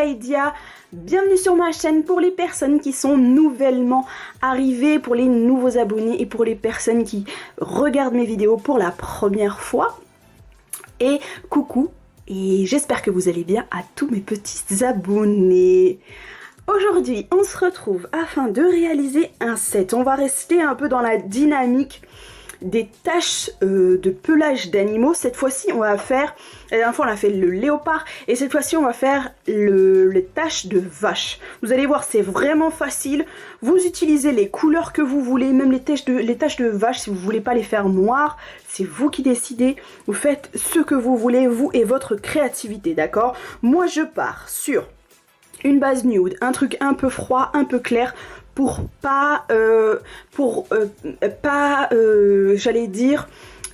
Lydia, bienvenue sur ma chaîne pour les personnes qui sont nouvellement arrivées, pour les nouveaux abonnés et pour les personnes qui regardent mes vidéos pour la première fois. Et coucou, et j'espère que vous allez bien à tous mes petits abonnés. Aujourd'hui, on se retrouve afin de réaliser un set. On va rester un peu dans la dynamique des tâches de pelage d'animaux. Cette fois-ci, on va faire, la dernière fois on a fait le léopard, et cette fois-ci on va faire les taches de vache. Vous allez voir, c'est vraiment facile. Vous utilisez les couleurs que vous voulez, même les taches de vache, si vous voulez pas les faire noires, c'est vous qui décidez. Vous faites ce que vous voulez, vous et votre créativité, d'accord? Moi, je pars sur une base nude, un truc un peu froid, un peu clair, pour pas, j'allais dire,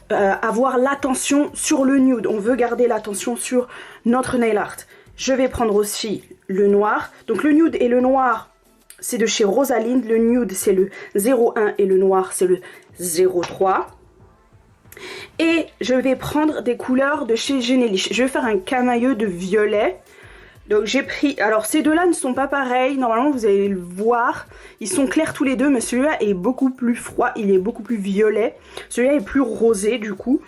avoir l'attention sur le nude. On veut garder l'attention sur notre nail art. Je vais prendre aussi le noir. Donc le nude et le noir, c'est de chez Rosalind. Le nude, c'est le 01 et le noir, c'est le 03. Et je vais prendre des couleurs de chez Genelich. Je vais faire un camailleux de violet. Donc j'ai pris, alors ces deux-là ne sont pas pareils, normalement vous allez le voir, ils sont clairs tous les deux, mais celui-là est beaucoup plus froid, il est beaucoup plus violet, celui-là est plus rosé du coup.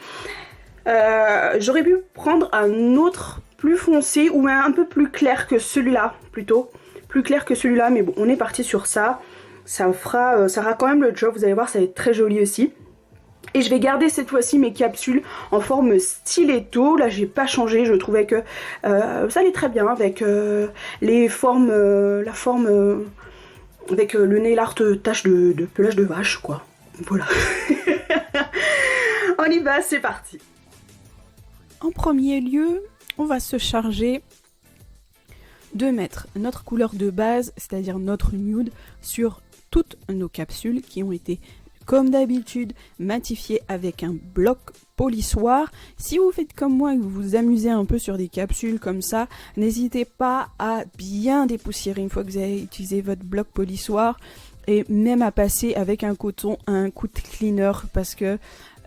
J'aurais pu prendre un autre plus foncé ou un peu plus clair que celui-là, plutôt, plus clair que celui-là, mais bon, on est parti sur ça, ça fera quand même le job, vous allez voir, ça va être très joli aussi. Et je vais garder cette fois-ci mes capsules en forme stiletto. Là, j'ai pas changé. Je trouvais que ça allait très bien avec les formes, la forme avec le nail art tache de pelage de vache, quoi. Voilà. On y va, c'est parti. En premier lieu, on va se charger de mettre notre couleur de base, c'est-à-dire notre nude, sur toutes nos capsules qui ont été, comme d'habitude, matifié avec un bloc polissoir. Si vous faites comme moi et que vous vous amusez un peu sur des capsules comme ça, n'hésitez pas à bien dépoussiérer une fois que vous avez utilisé votre bloc polissoir, et même à passer avec un coton un coup de cleaner, parce que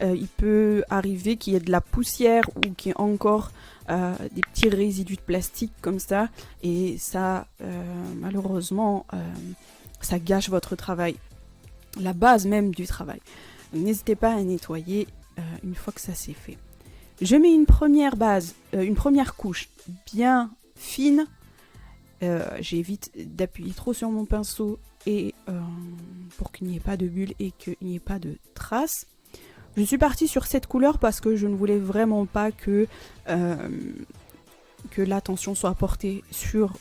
il peut arriver qu'il y ait de la poussière ou qu'il y ait encore des petits résidus de plastique comme ça, et ça malheureusement ça gâche votre travail, la base même du travail. N'hésitez pas à nettoyer une fois que ça c'est fait. Je mets une première base, une première couche bien fine. J'évite d'appuyer trop sur mon pinceau et pour qu'il n'y ait pas de bulles et qu'il n'y ait pas de traces. Je suis partie sur cette couleur parce que je ne voulais vraiment pas que l'attention soit portée sur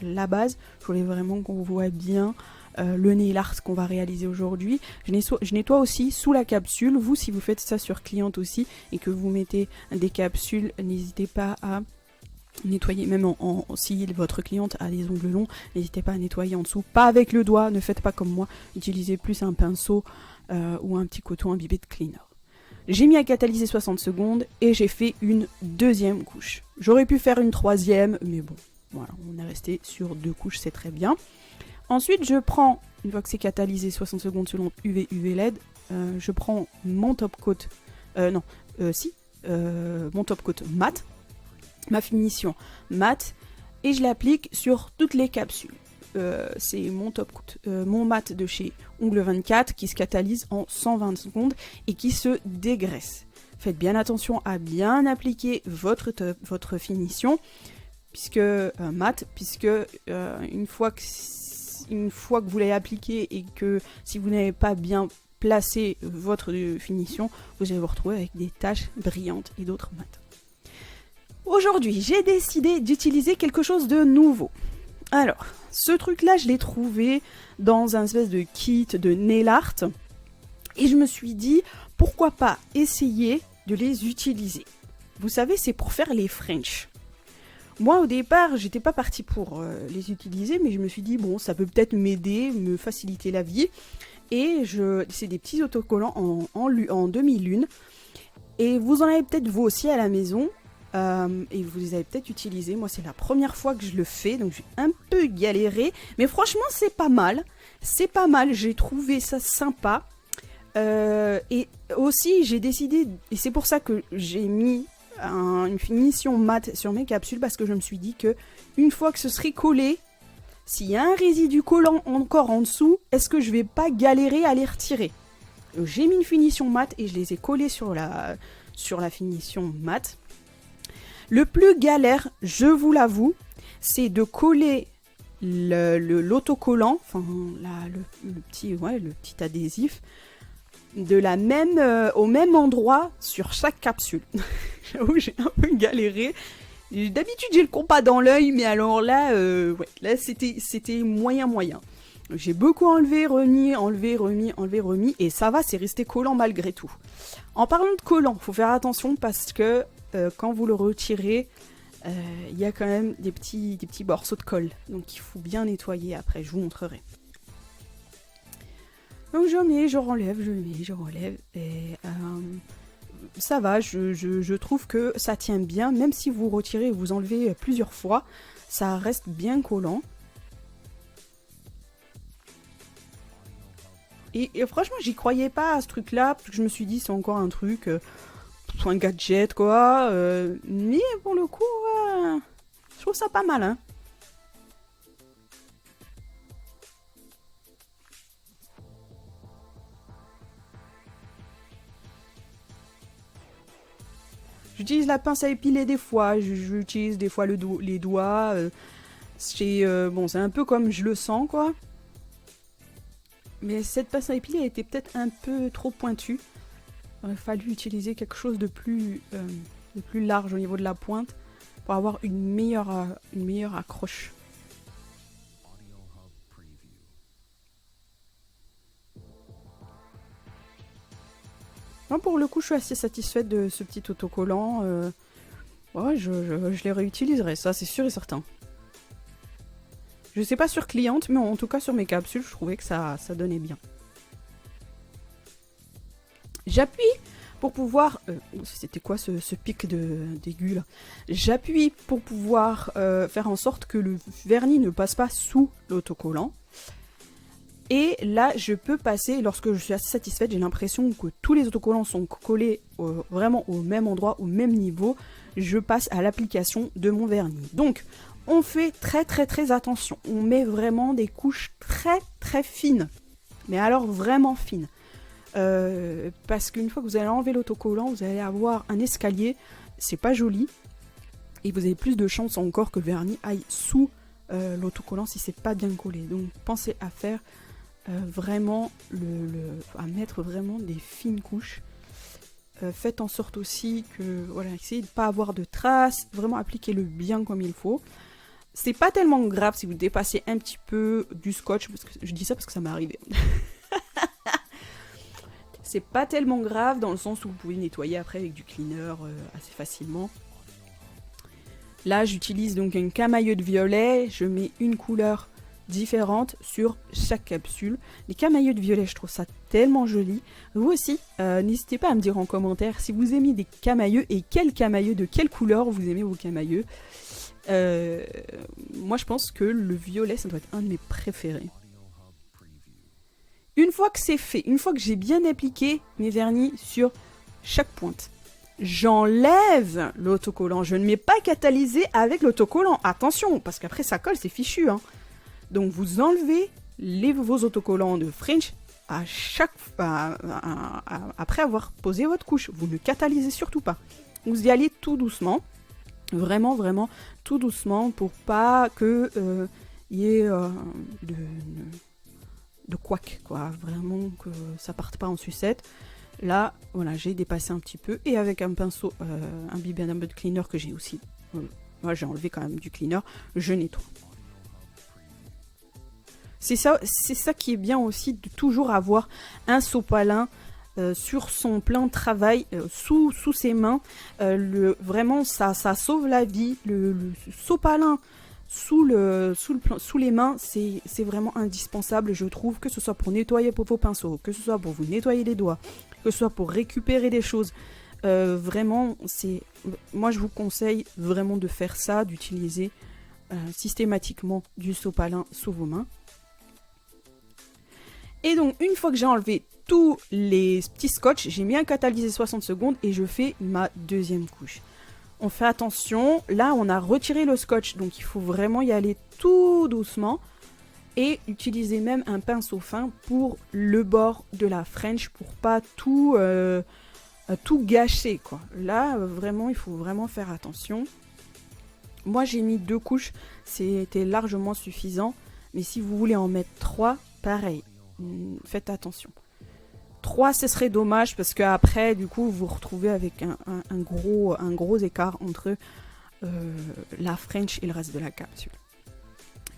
la base. Je voulais vraiment qu'on voit bien le nail art qu'on va réaliser aujourd'hui. Je nettoie aussi sous la capsule. Vous, si vous faites ça sur cliente aussi et que vous mettez des capsules, n'hésitez pas à nettoyer, même si votre cliente a des ongles longs, n'hésitez pas à nettoyer en dessous. Pas avec le doigt, ne faites pas comme moi. Utilisez plus un pinceau ou un petit coton imbibé de cleaner. J'ai mis à catalyser 60 secondes et j'ai fait une deuxième couche. J'aurais pu faire une troisième, mais bon, voilà, on est resté sur 2 couches, c'est très bien. Ensuite, je prends, une fois que c'est catalysé 60 secondes selon UV, LED, je prends mon top coat, mon top coat mat, ma finition mat, et je l'applique sur toutes les capsules. C'est mon top coat, mon mat de chez Ongle 24 qui se catalyse en 120 secondes et qui se dégraisse. Faites bien attention à bien appliquer votre finition, puisque une fois que vous l'avez appliqué et que si vous n'avez pas bien placé votre finition, vous allez vous retrouver avec des taches brillantes et d'autres mates. Aujourd'hui, j'ai décidé d'utiliser quelque chose de nouveau. Alors, ce truc-là, je l'ai trouvé dans un espèce de kit de nail art et je me suis dit, pourquoi pas essayer de les utiliser. Vous savez, c'est pour faire les French. Moi, au départ, j'étais pas partie pour les utiliser, mais je me suis dit, bon, ça peut peut-être m'aider, me faciliter la vie. Et c'est des petits autocollants en demi-lune. Et vous en avez peut-être vous aussi à la maison. Et vous les avez peut-être utilisés. Moi, c'est la première fois que je le fais, donc j'ai un peu galéré. Mais franchement, c'est pas mal. C'est pas mal, j'ai trouvé ça sympa. Et aussi, j'ai décidé, et c'est pour ça que j'ai mis une finition mat sur mes capsules parce que je me suis dit que une fois que ce serait collé, s'il y a un résidu collant encore en dessous, est-ce que je vais pas galérer à les retirer? J'ai mis une finition mat et je les ai collés sur la finition mat. Le plus galère, je vous l'avoue, c'est de coller l'autocollant, enfin le petit adhésif, au même endroit sur chaque capsule. J'avoue, j'ai un peu galéré. D'habitude, j'ai le compas dans l'œil, mais alors là, là c'était moyen. J'ai beaucoup enlevé, remis, et ça va, c'est resté collant malgré tout. En parlant de collant, faut faire attention parce que quand vous le retirez, il y a quand même des petits morceaux de colle, donc il faut bien nettoyer après, je vous montrerai. Donc je mets, je relève, et ça va, je trouve que ça tient bien, même si vous retirez et vous enlevez plusieurs fois, ça reste bien collant. Et franchement, j'y croyais pas à ce truc-là, parce que je me suis dit, c'est encore un truc, un gadget, quoi. Mais pour le coup, je trouve ça pas mal, hein. J'utilise la pince à épiler des fois, j'utilise des fois les doigts. Bon, c'est un peu comme je le sens, quoi. Mais cette pince à épiler était peut-être un peu trop pointue. Il aurait fallu utiliser quelque chose de plus large au niveau de la pointe pour avoir une meilleure accroche. Moi, pour le coup, je suis assez satisfaite de ce petit autocollant. Ouais, je les réutiliserai, ça c'est sûr et certain. Je sais pas sur cliente, mais en tout cas sur mes capsules, je trouvais que ça donnait bien. J'appuie pour pouvoir... c'était quoi ce pic d'aigu là? J'appuie pour pouvoir faire en sorte que le vernis ne passe pas sous l'autocollant. Et là, je peux passer, lorsque je suis assez satisfaite, j'ai l'impression que tous les autocollants sont collés vraiment au même endroit, au même niveau. Je passe à l'application de mon vernis. Donc, on fait très attention. On met vraiment des couches très fines. Mais alors vraiment fines. Parce qu'une fois que vous allez enlever l'autocollant, vous allez avoir un escalier. C'est pas joli. Et vous avez plus de chances encore que le vernis aille sous l'autocollant si c'est pas bien collé. Donc, pensez à faire... vraiment à mettre vraiment des fines couches. Faites en sorte aussi que voilà, essayez de ne pas avoir de traces, vraiment appliquez-le bien comme il faut. C'est pas tellement grave si vous dépassez un petit peu du scotch, parce que je dis ça parce que ça m'est arrivé. C'est pas tellement grave dans le sens où vous pouvez nettoyer après avec du cleaner assez facilement. Là j'utilise donc un camailleux de violet, je mets une couleur différentes sur chaque capsule. Les camailleux de violet, je trouve ça tellement joli. Vous aussi, n'hésitez pas à me dire en commentaire si vous aimez des camailleux et quels camailleux, de quelle couleur vous aimez vos camailleux. Moi, je pense que le violet, ça doit être un de mes préférés. Une fois que c'est fait, une fois que j'ai bien appliqué mes vernis sur chaque pointe, j'enlève l'autocollant. Je ne mets pas catalysé avec l'autocollant. Attention, parce qu'après ça colle, c'est fichu, hein. Donc vous enlevez vos autocollants de French après avoir posé votre couche. Vous ne catalysez surtout pas. Vous y allez tout doucement. Vraiment tout doucement pour pas que y ait de couac, quoi. Vraiment que ça parte pas en sucette. Là, voilà, j'ai dépassé un petit peu. Et avec un pinceau, un BB Bud Cleaner que j'ai aussi... moi, j'ai enlevé quand même du cleaner. Je nettoie. C'est ça qui est bien aussi, de toujours avoir un sopalin sur son plan de travail, sous ses mains. Vraiment, ça sauve la vie. Le sopalin sous les mains, c'est vraiment indispensable, je trouve, que ce soit pour nettoyer vos pinceaux, que ce soit pour vous nettoyer les doigts, que ce soit pour récupérer des choses. Vraiment, moi je vous conseille vraiment de faire ça, d'utiliser systématiquement du sopalin sous vos mains. Et donc, une fois que j'ai enlevé tous les petits scotch, j'ai mis un catalysé 60 secondes et je fais ma deuxième couche. On fait attention. Là, on a retiré le scotch, donc il faut vraiment y aller tout doucement. Et utiliser même un pinceau fin pour le bord de la French, pour pas tout gâcher, quoi. Là, vraiment, il faut vraiment faire attention. Moi, j'ai mis 2 couches, c'était largement suffisant. Mais si vous voulez en mettre 3, pareil, faites attention. 3, ce serait dommage parce qu'après, du coup, vous vous retrouvez avec un gros écart entre la French et le reste de la capsule.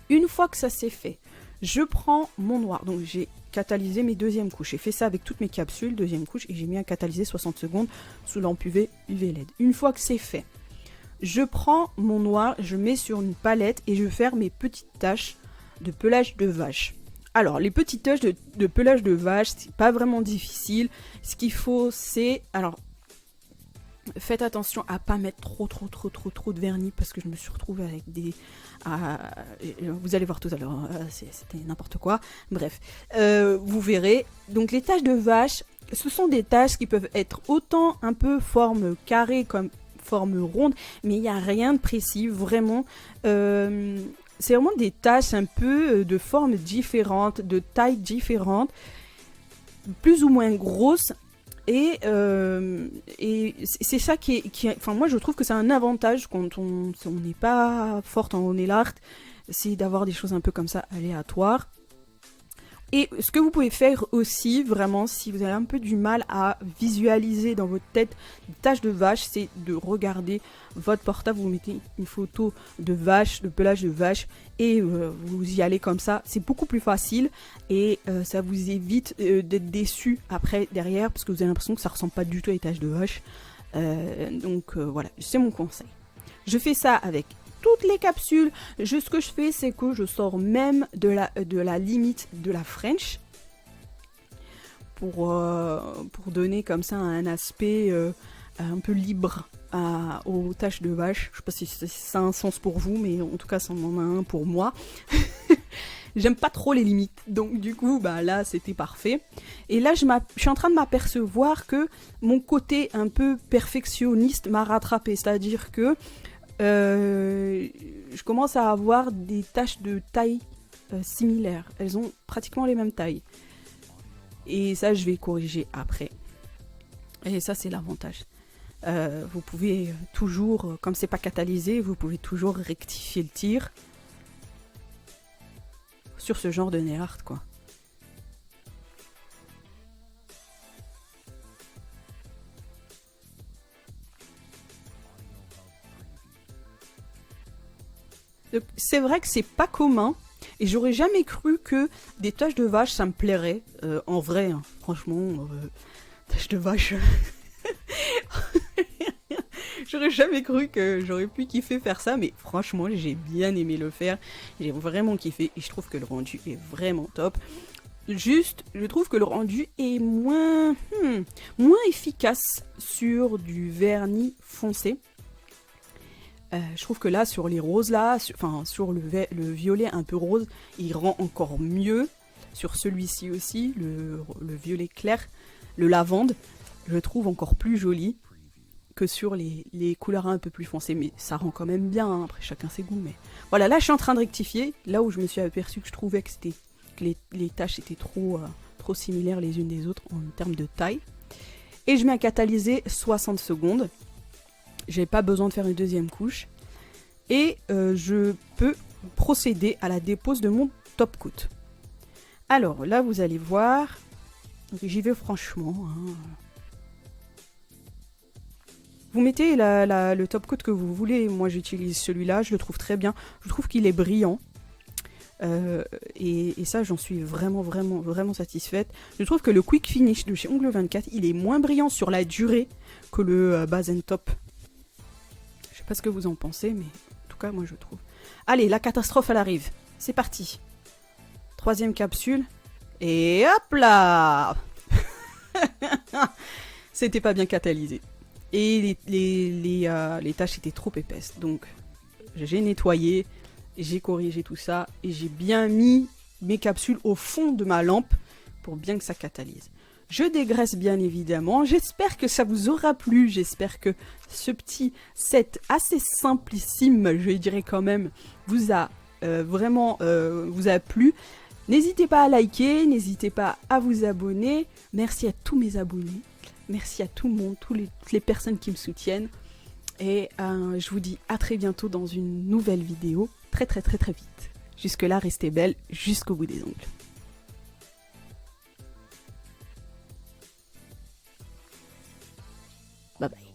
Une fois que ça c'est fait, je prends mon noir. Donc, j'ai catalysé mes deuxièmes couches. J'ai fait ça avec toutes mes capsules, deuxième couche, et j'ai mis un catalysé 60 secondes sous lampe UV LED. Une fois que c'est fait, je prends mon noir, je mets sur une palette et je vais faire mes petites taches de pelage de vache. Alors, les petites taches de pelage de vache, c'est pas vraiment difficile. Ce qu'il faut, c'est... Alors, faites attention à pas mettre trop de vernis parce que je me suis retrouvée avec des... vous allez voir tout à l'heure, c'était n'importe quoi. Bref, vous verrez. Donc, les taches de vache, ce sont des taches qui peuvent être autant un peu forme carrée comme forme ronde, mais il n'y a rien de précis, vraiment. C'est vraiment des taches un peu de formes différentes, de tailles différentes, plus ou moins grosses. Et c'est ça qui est... Enfin, moi, je trouve que c'est un avantage quand on n'est pas forte en nail art, c'est d'avoir des choses un peu comme ça, aléatoires. Et ce que vous pouvez faire aussi, vraiment, si vous avez un peu du mal à visualiser dans votre tête des taches de vache, c'est de regarder votre portable, vous mettez une photo de vache, de pelage de vache, et vous y allez comme ça. C'est beaucoup plus facile, et ça vous évite d'être déçu après, derrière, parce que vous avez l'impression que ça ressemble pas du tout à des taches de vache. Donc voilà, c'est mon conseil. Je fais ça avec toutes les capsules. Ce que je fais, c'est que je sors même de la limite de la French pour donner comme ça un aspect un peu libre aux taches de vache. Je sais pas si ça a un sens pour vous, mais en tout cas ça en a un pour moi. J'aime pas trop les limites, donc du coup bah là c'était parfait. Et là je suis en train de m'apercevoir que mon côté un peu perfectionniste m'a rattrapé, c'est-à-dire que je commence à avoir des taches de taille similaires. Elles ont pratiquement les mêmes tailles. Et ça, je vais corriger après. Et ça, c'est l'avantage. Vous pouvez toujours, comme c'est pas catalysé, vous pouvez toujours rectifier le tir sur ce genre de nail art, quoi. C'est vrai que c'est pas commun, et j'aurais jamais cru que des taches de vache ça me plairait. En vrai, hein, franchement, taches de vache. J'aurais jamais cru que j'aurais pu kiffer faire ça, mais franchement, j'ai bien aimé le faire. J'ai vraiment kiffé, et je trouve que le rendu est vraiment top. Juste, je trouve que le rendu est moins efficace sur du vernis foncé. Je trouve que là, sur les roses là, sur le violet un peu rose, il rend encore mieux. Sur celui-ci aussi, le violet clair, le lavande, je le trouve encore plus joli que sur les couleurs un peu plus foncées. Mais ça rend quand même bien, hein, après chacun ses goûts. Mais voilà, là je suis en train de rectifier. Là où je me suis aperçu que je trouvais que les taches étaient trop similaires les unes des autres en termes de taille. Et je mets un catalysé 60 secondes. J'ai pas besoin de faire une deuxième couche. Et je peux procéder à la dépose de mon top coat. Alors là, vous allez voir. J'y vais franchement. Hein. Vous mettez le top coat que vous voulez. Moi, j'utilise celui-là. Je le trouve très bien. Je trouve qu'il est brillant. Et ça, j'en suis vraiment satisfaite. Je trouve que le Quick Finish de chez Ongle 24, il est moins brillant sur la durée que le Base and Top. Je sais pas ce que vous en pensez, mais en tout cas, moi je trouve. Allez, la catastrophe, elle arrive. C'est parti. Troisième capsule. Et hop là. C'était pas bien catalysé. Et les taches étaient trop épaisses. Donc, j'ai nettoyé, j'ai corrigé tout ça, et j'ai bien mis mes capsules au fond de ma lampe pour bien que ça catalyse. Je dégraisse bien évidemment. J'espère que ça vous aura plu. J'espère que ce petit set assez simplissime, je dirais quand même, vous a vous a plu. N'hésitez pas à liker, n'hésitez pas à vous abonner. Merci à tous mes abonnés. Merci à tout le monde, toutes les personnes qui me soutiennent. Et je vous dis à très bientôt dans une nouvelle vidéo. Très très très très vite. Jusque là, restez belle jusqu'au bout des ongles. Bye bye.